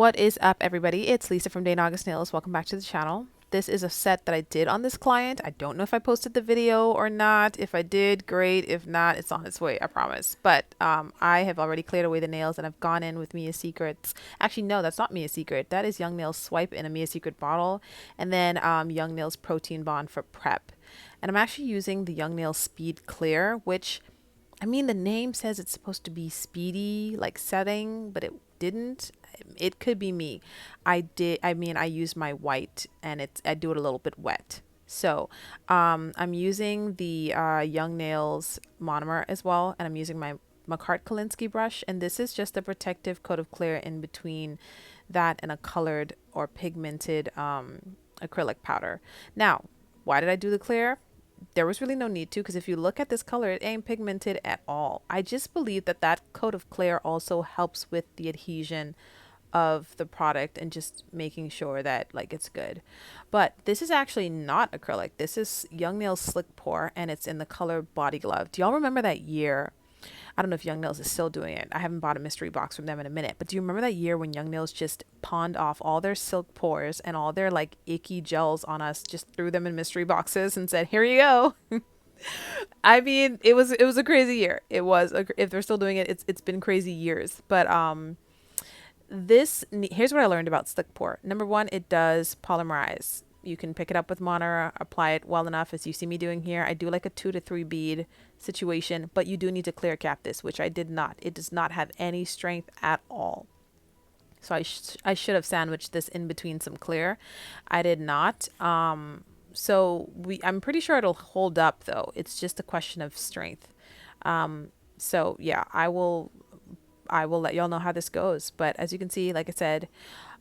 What is up, everybody? It's Lisa from DAnaugustnails. Welcome back to the channel. This is a set that I did on this client. I don't know if I posted the video or not. If I did, great. If not, it's on its way, I promise. But I have already cleared away the nails and I've gone in with Mia Secrets. Actually, no, that's not Mia Secret. That is Youngnails Swipe in a Mia Secret bottle. And then Youngnails Protein Bond for prep. And I'm actually using the Youngnails Speed Clear, which, I mean, the name says it's supposed to be speedy, like setting, but it didn't. It could be me. I use my white and I do it a little bit wet. So I'm using the Young Nails monomer as well, and I'm using my Makart Kolinsky brush, and this is just a protective coat of clear in between that and a colored or pigmented acrylic powder. Now, why did I do the clear? There was really no need to, because if you look at this color, it ain't pigmented at all. I just believe that that coat of clear also helps with the adhesion of the product and just making sure that like it's good. But this is actually not acrylic. This is Young Nails Slick Pour, and it's in the color Body Glove. Do y'all remember that year? I don't know if Young Nails is still doing it. I haven't bought a mystery box from them in a minute. But do you remember that year when Young Nails just pawned off all their silk pours and all their like icky gels on us, just threw them in mystery boxes and said, "Here you go." I mean, it was a crazy year. If they're still doing it, it's been crazy years. But here's what I learned about slick pour. Number one, it does polymerize. You can pick it up with monomer, apply it well enough as you see me doing here. I do like a 2 to 3 bead situation, but you do need to clear cap this, which I did not. It does not have any strength at all. So I should have sandwiched this in between some clear. I did not. I'm pretty sure it'll hold up though. It's just a question of strength. So yeah, I will let y'all know how this goes. But as you can see, like I said,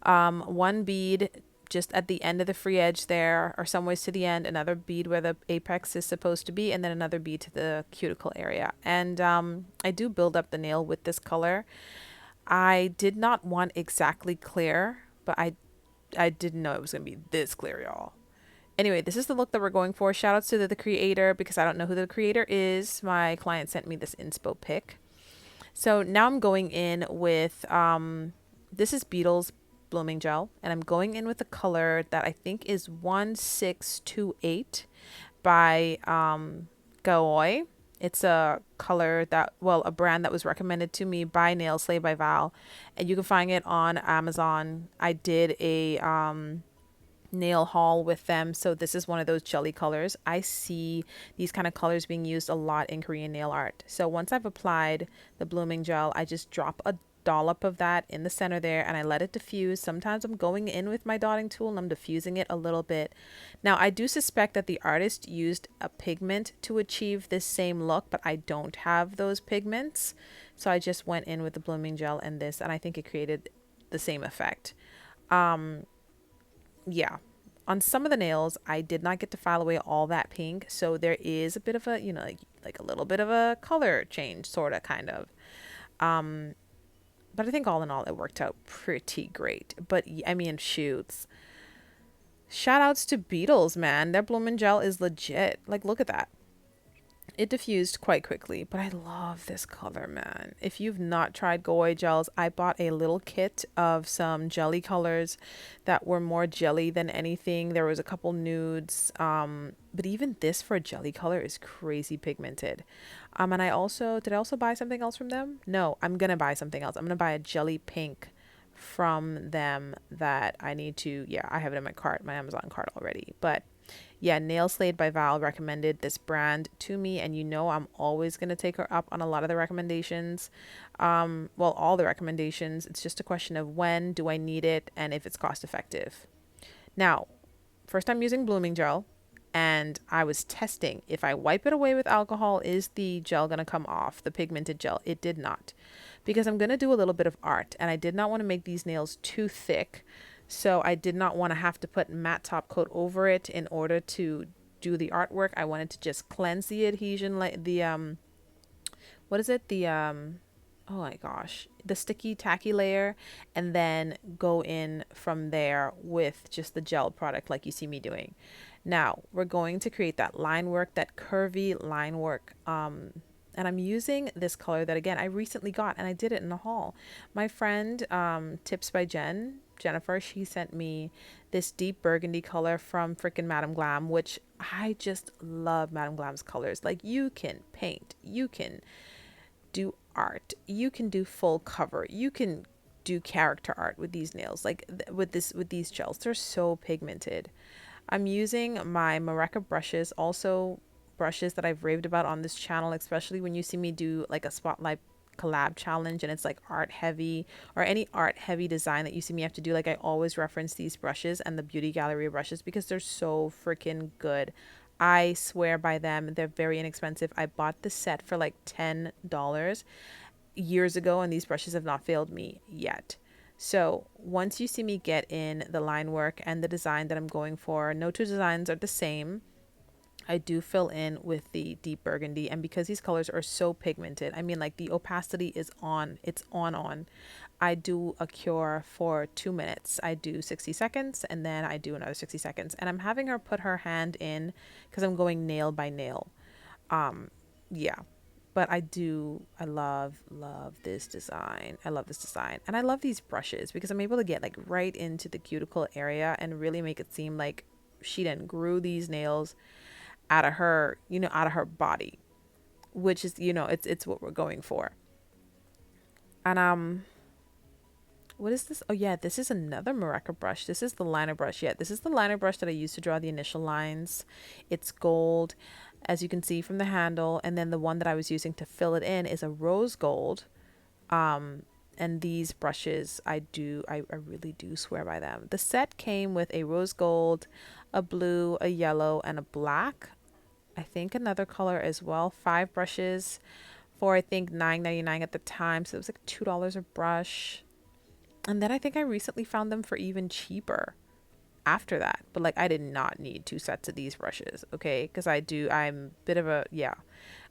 one bead just at the end of the free edge there, or some ways to the end, another bead where the apex is supposed to be, and then another bead to the cuticle area. And I do build up the nail with this color. I did not want exactly clear, but I didn't know it was going to be this clear, y'all. Anyway, this is the look that we're going for. Shout outs to the creator, because I don't know who the creator is. My client sent me this inspo pic. So now I'm going in with, this is Beetle's Blooming Gel, and I'm going in with a color that I think is 1628 by Gaoi. It's a color that, well, a brand that was recommended to me by Nails Slay by Val, and you can find it on Amazon. I did a nail haul with them, so this is one of those jelly colors. I see these kind of colors being used a lot in Korean nail art. So once I've applied the blooming gel, I just drop a dollop of that in the center there and I let it diffuse. Sometimes I'm going in with my dotting tool and I'm diffusing it a little bit. Now I do suspect that the artist used a pigment to achieve this same look, but I don't have those pigments, so I just went in with the blooming gel and this, and I think it created the same effect. Yeah, on some of the nails I did not get to file away all that pink, so there is a bit of a, like a little bit of a color change, sort of, kind of. But I think all in all it worked out pretty great. But I mean, shoots, shout outs to Beetles, man. Their blooming gel is legit. Like, look at that. It diffused quite quickly, but I love this color, man. If you've not tried Gooi gels, I bought a little kit of some jelly colors that were more jelly than anything. There was a couple nudes, but even this for a jelly color is crazy pigmented. And did I also buy something else from them? No, I'm gonna buy something else. I'm gonna buy a jelly pink from them that I need to, yeah, I have it in my cart, my Amazon cart already. But yeah, Nail Slayed by Val recommended this brand to me, and I'm always going to take her up on a lot of the recommendations. Well, all the recommendations. It's just a question of when do I need it and if it's cost effective. Now, first I'm using blooming gel, and I was testing if I wipe it away with alcohol, is the gel going to come off, the pigmented gel? It did not, because I'm going to do a little bit of art, and I did not want to make these nails too thick. So I did not want to have to put matte top coat over it in order to do the artwork. I wanted to just cleanse the adhesion, like the what is it? Oh my gosh, the sticky tacky layer, and then go in from there with just the gel product like you see me doing. Now we're going to create that line work, that curvy line work And I'm using this color that, again, I recently got, and I did it in a haul. My friend, Tips by Jennifer, she sent me this deep burgundy color from freaking Madam Glam, which I just love Madam Glam's colors. Like, you can paint, you can do art, you can do full cover, you can do character art with these nails. Like, with these gels, they're so pigmented. I'm using my Mareka brushes, also brushes that I've raved about on this channel, especially when you see me do like a spotlight collab challenge and it's like art heavy, or any art heavy design that you see me have to do. Like, I always reference these brushes and the Beauty Gallery brushes because they're so freaking good. I swear by them. They're very inexpensive. I bought the set for like $10 years ago, and these brushes have not failed me yet. So once you see me get in the line work and the design that I'm going for, no two designs are the same. I do fill in with the deep burgundy, and because these colors are so pigmented, I mean, like, the opacity is on, it's on. I do a cure for 2 minutes. I do 60 seconds and then I do another 60 seconds, and I'm having her put her hand in because I'm going nail by nail. Yeah, but I love this design. I love this design, and I love these brushes because I'm able to get like right into the cuticle area and really make it seem like she didn't grew these nails out of her, out of her body, which is, it's what we're going for. And what is this? Oh yeah, this is another Mareka brush. This is the liner brush. Yeah, this is the liner brush that I used to draw the initial lines. It's gold, as you can see from the handle, and then the one that I was using to fill it in is a rose gold. And these brushes, I really do swear by them. The set came with a rose gold, a blue, a yellow, and a black. I think another color as well. 5 brushes for, I think, $9.99 at the time. So it was like $2 a brush. And then I think I recently found them for even cheaper after that. But like, I did not need 2 sets of these brushes, okay? Because I'm a bit of a, yeah,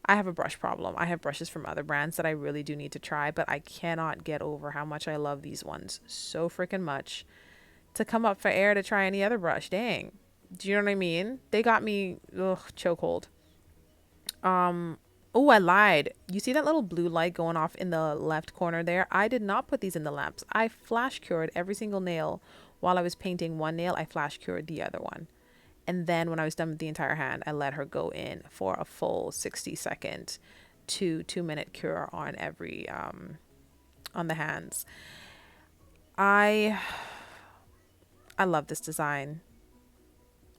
I have a brush problem. I have brushes from other brands that I really do need to try, but I cannot get over how much I love these ones so freaking much. To come up for air to try any other brush, dang. Do you know what I mean? They got me, ugh, chokehold. Oh, I lied. You see that little blue light going off in the left corner there? I did not put these in the lamps. I flash cured every single nail. While I was painting one nail, I flash cured the other one. And then when I was done with the entire hand, I let her go in for a full 60-second to 2-minute cure on every, on the hands. I love this design.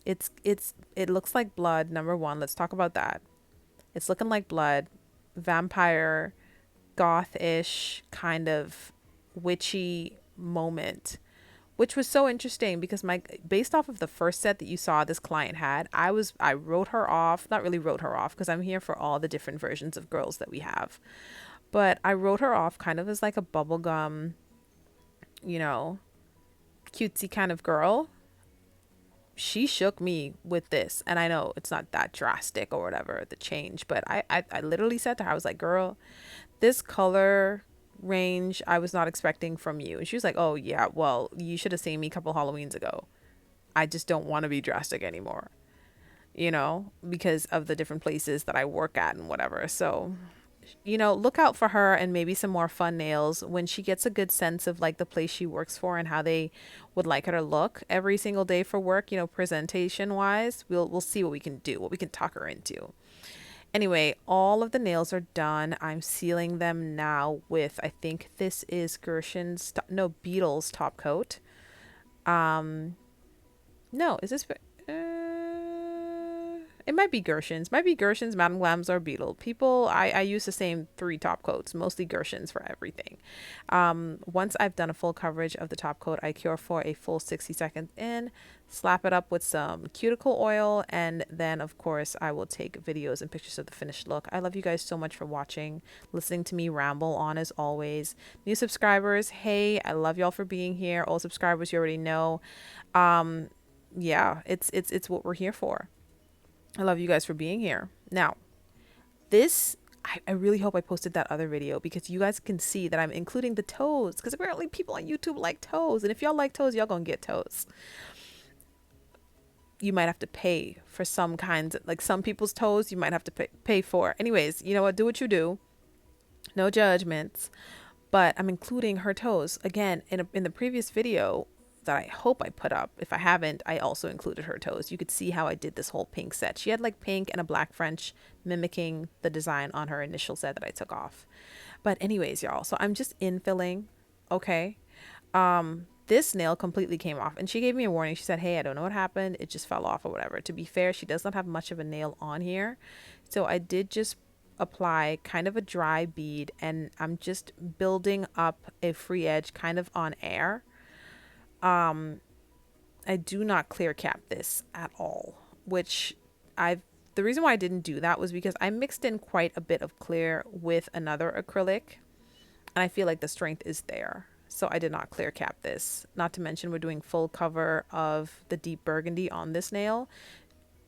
It looks like blood, number one. Let's talk about that. It's looking like blood, vampire, goth-ish kind of witchy moment, which was so interesting because based off of the first set that you saw this client had, I wrote her off, not really wrote her off because I'm here for all the different versions of girls that we have, but I wrote her off kind of as like a bubblegum, you know, cutesy kind of girl. She shook me with this, and I know it's not that drastic or whatever, the change, but I literally said to her, I was like, girl, this color range I was not expecting from you. And she was like, oh yeah, well, you should have seen me a couple Halloweens ago. I just don't want to be drastic anymore, because of the different places that I work at and whatever. So, look out for her and maybe some more fun nails when she gets a good sense of like the place she works for and how they would like her to look every single day for work, presentation wise. We'll see what we can do, what we can talk her into. Anyway, all of the nails are done. I'm sealing them now with, I think this is Beetle's top coat. No, is this, it might be Gershon's, Madam Glams, or Beetle. I use the same 3 top coats, mostly Gershon's for everything. Once I've done a full coverage of the top coat, I cure for a full 60 seconds in, slap it up with some cuticle oil, and then of course I will take videos and pictures of the finished look. I love you guys so much for watching, listening to me ramble on as always. New subscribers, hey, I love y'all for being here. Old subscribers, you already know. Yeah, it's what we're here for. I love you guys for being here. Now, I really hope I posted that other video because you guys can see that I'm including the toes, because apparently people on YouTube like toes. And if y'all like toes, y'all gonna get toes. you might have to pay for some kinds of, like some people's toes you might have to pay for. Anyways, you know what, do what you do, no judgments. But I'm including her toes again in the previous video that I hope I put up. If I haven't, I also included her toes. You could see how I did this whole pink set. She had like pink and a black French, mimicking the design on her initial set that I took off. But anyways, y'all, so I'm just infilling. Okay. This nail completely came off, and she gave me a warning. She said, hey, I don't know what happened, it just fell off or whatever. To be fair, she does not have much of a nail on here, so I did just apply kind of a dry bead, and I'm just building up a free edge kind of on air. I do not clear cap this at all, which the reason why I didn't do that was because I mixed in quite a bit of clear with another acrylic, and I feel like the strength is there. So I did not clear cap this. Not to mention we're doing full cover of the deep burgundy on this nail,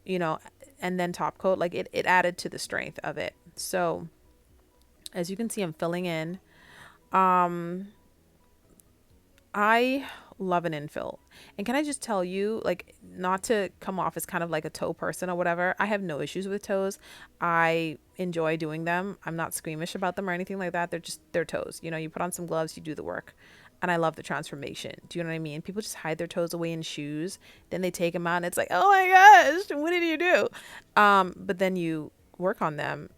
you know, and then top coat. Like it added to the strength of it. So as you can see, I'm filling in. I love an infill. And can I just tell you, like, not to come off as kind of like a toe person or whatever, I have no issues with toes. I enjoy doing them. I'm not squeamish about them or anything like that. They're toes. You know, you put on some gloves, you do the work. And I love the transformation. Do you know what I mean? People just hide their toes away in shoes. Then they take them out and it's like, oh my gosh, what did you do? But then you work on them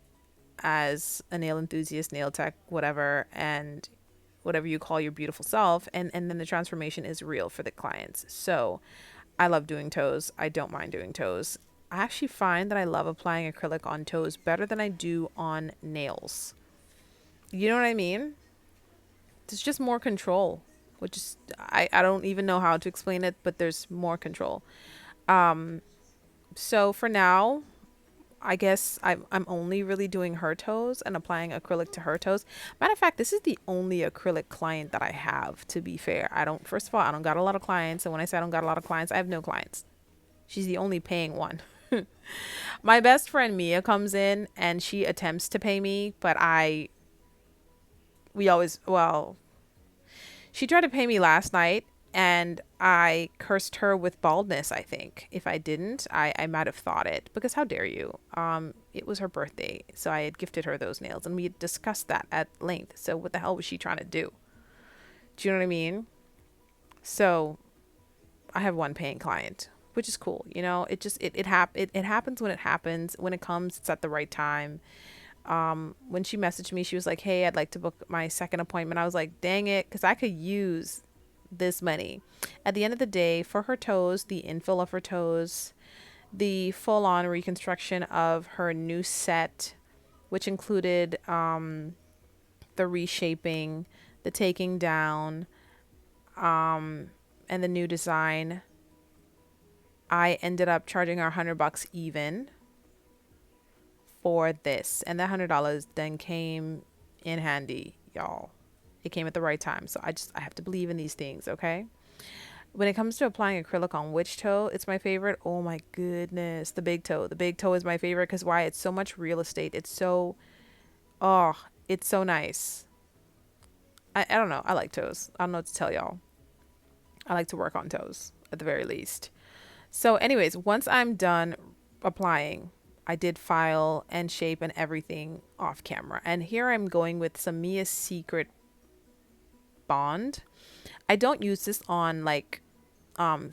as a nail enthusiast, nail tech, whatever, and whatever you call your beautiful self, and then the transformation is real for the clients. So I love doing toes. I don't mind doing toes. I actually find that I love applying acrylic on toes better than I do on nails. You know what I mean? There's just more control, which is I don't even know how to explain it, but there's more control. So for now, I guess I'm only really doing her toes and applying acrylic to her toes. Matter of fact, this is the only acrylic client that I have, to be fair. First of all, I don't got a lot of clients. And when I say I don't got a lot of clients, I have no clients. She's the only paying one. My best friend Mia comes in and she attempts to pay me, but she tried to pay me last night, and I cursed her with baldness, I think. If I didn't, I might have thought it, because how dare you? It was her birthday, so I had gifted her those nails, and we had discussed that at length. So what the hell was she trying to do? Do you know what I mean? So I have one paying client, which is cool. You know, it happens when it happens. When it comes, it's at the right time. When she messaged me, she was like, hey, I'd like to book my second appointment. I was like, dang it, because I could use this money. At the end of the day, for her toes, the infill of her toes, the full-on reconstruction of her new set, which included the reshaping, the taking down, and the new design, I ended up charging her $100 even for this, and that $100 then came in handy, y'all. It came at the right time. So I have to believe in these things. Okay, when it comes to applying acrylic on which toe, it's my favorite. Oh my goodness, the big toe is my favorite. Because why? It's so much real estate. It's so nice. I don't know, I like toes. I don't know what to tell y'all. I like to work on toes at the very least. So anyways, once I'm done applying, I did file and shape and everything off camera. And here I'm going with some Mia Secret bond. I don't use this on like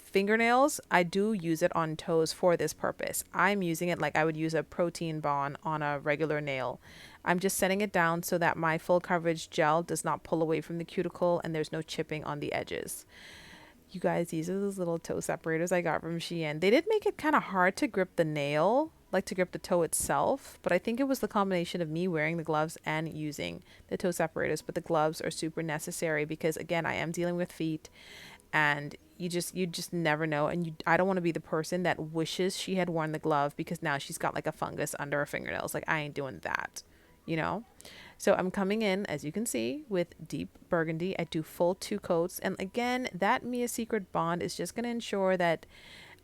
fingernails. I do use it on toes for this purpose. I'm using it like I would use a protein bond on a regular nail. I'm just setting it down so that my full coverage gel does not pull away from the cuticle and there's no chipping on the edges. You guys, these are those little toe separators I got from Shein. They did make it kind of hard to grip the nail, like to grip the toe itself, but I think it was the combination of me wearing the gloves and using the toe separators. But the gloves are super necessary because, again, I am dealing with feet, and you just never know. And I don't want to be the person that wishes she had worn the glove because now she's got like a fungus under her fingernails. Like, I ain't doing that, you know? So I'm coming in, as you can see, with deep burgundy. I do full 2 coats. And again, that Mia Secret bond is just going to ensure that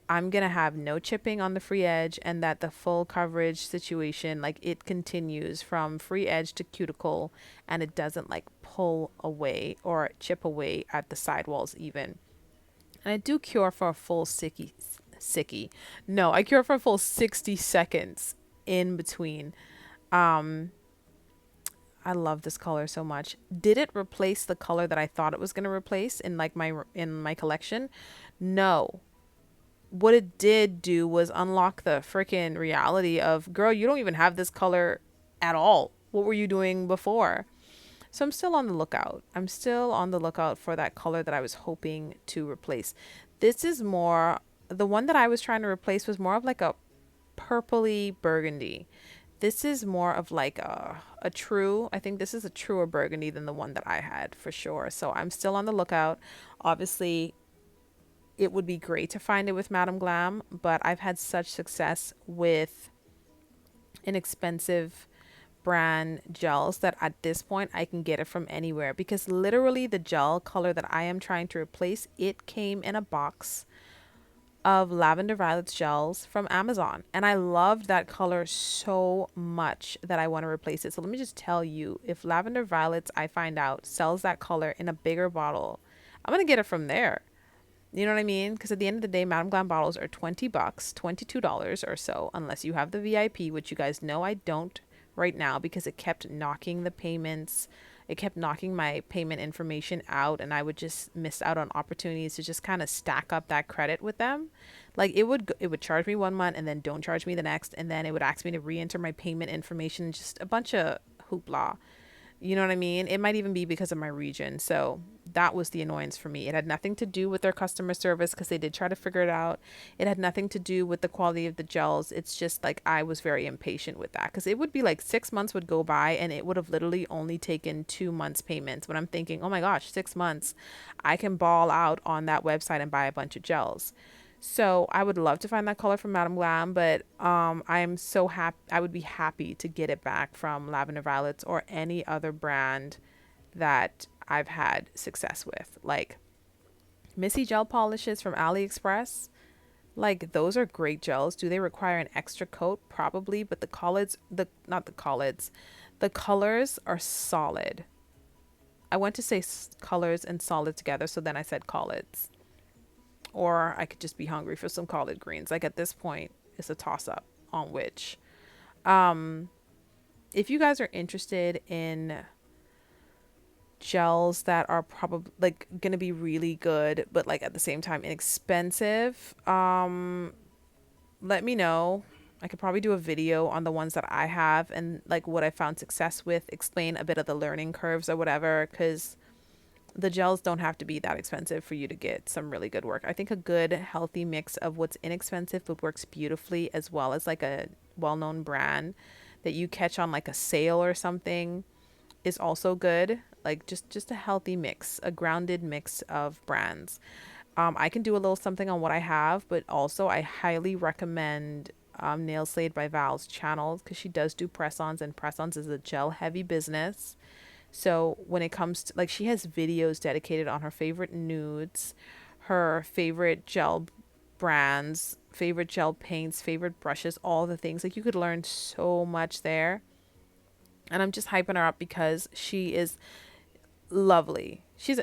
I'm going to have no chipping on the free edge, and that the full coverage situation, like, it continues from free edge to cuticle, and it doesn't like pull away or chip away at the sidewalls even. And I do cure for a full Sicky. No, I cure for a full 60 seconds in between. Um, I love this color so much. Did it replace the color that I thought it was going to replace in like my collection? No. What it did do was unlock the freaking reality of, girl, you don't even have this color at all. What were you doing before? So I'm still on the lookout. I'm still on the lookout for that color that I was hoping to replace. This is more, the one that I was trying to replace was more of like a purpley burgundy. This is more of like a true, I think this is a truer burgundy than the one that I had for sure. So I'm still on the lookout. Obviously, it would be great to find it with Madam Glam, but I've had such success with inexpensive brand gels that at this point I can get it from anywhere, because literally the gel color that I am trying to replace, it came in a box of lavender violets gels from Amazon, and I loved that color so much that I want to replace it. So let me just tell you, if lavender violets, I find out, sells that color in a bigger bottle, I'm gonna get it from there. You know what I mean? Because at the end of the day, Madam Glam bottles are 20 bucks, $22 or so, unless you have the VIP, which you guys know I don't right now, because it kept knocking the payments. It kept knocking my payment information out, and I would just miss out on opportunities to just kind of stack up that credit with them. Like it would charge me 1 month and then don't charge me the next, and then it would ask me to re-enter my payment information, just a bunch of hoopla. You know what I mean? It might even be because of my region. So that was the annoyance for me. It had nothing to do with their customer service, because they did try to figure it out. It had nothing to do with the quality of the gels. It's just like I was very impatient with that, because it would be like 6 months would go by and it would have literally only taken 2 months payments, when I'm thinking, oh my gosh, 6 months, I can ball out on that website and buy a bunch of gels. So I would love to find that color from Madam Glam, but I am so happy. I would be happy to get it back from Lavender Violets or any other brand that I've had success with. Like Missy gel polishes from AliExpress. Like those are great gels. Do they require an extra coat? Probably, but the colors, not the colors, the colors are solid. I went to say colors and solid together, so then I said collards. Or I could just be hungry for some collard greens. Like at this point, it's a toss up on which. Um, if you guys are interested in gels that are probably like gonna be really good, but like at the same time inexpensive, let me know. I could probably do a video on the ones that I have and like what I found success with, explain a bit of the learning curves or whatever, because the gels don't have to be that expensive for you to get some really good work. I think a good healthy mix of what's inexpensive but works beautifully, as well as like a well-known brand that you catch on like a sale or something, is also good. Like just a healthy mix, a grounded mix of brands. I can do a little something on what I have, but also I highly recommend Nail Slayed by Val's channel, because she does do press-ons, and press-ons is a gel heavy business. So when it comes to like, she has videos dedicated on her favorite nudes, her favorite gel brands, favorite gel paints, favorite brushes, all the things. Like you could learn so much there. And I'm just hyping her up because she is lovely. She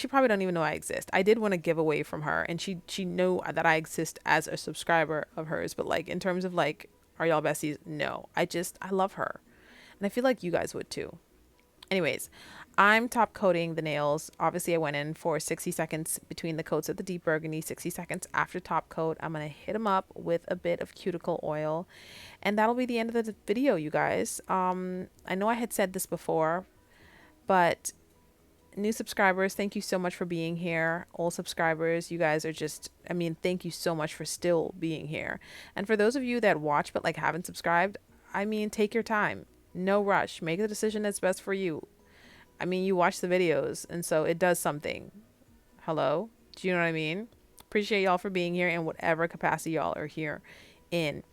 probably don't even know I exist. I did want a giveaway from her, and she knew that I exist as a subscriber of hers, but like in terms of like, are y'all besties? No. I love her. And I feel like you guys would too. Anyways, I'm top coating the nails. Obviously, I went in for 60 seconds between the coats of the deep burgundy, 60 seconds after top coat. I'm going to hit them up with a bit of cuticle oil, and that'll be the end of the video, you guys. I know I had said this before, but new subscribers, thank you so much for being here. Old subscribers, you guys are just, I mean, thank you so much for still being here. And for those of you that watch but like haven't subscribed, I mean, take your time. No rush. Make the decision that's best for you. I mean, you watch the videos, and so it does something. Hello? Do you know what I mean? Appreciate y'all for being here in whatever capacity y'all are here in.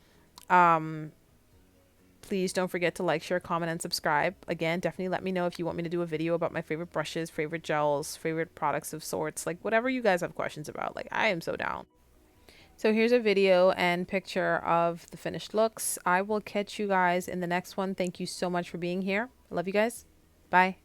Please don't forget to like, share, comment, and subscribe. Again, definitely let me know if you want me to do a video about my favorite brushes, favorite gels, favorite products of sorts, like whatever you guys have questions about. Like, I am so down. So here's a video and picture of the finished looks. I will catch you guys in the next one. Thank you so much for being here. I love you guys. Bye.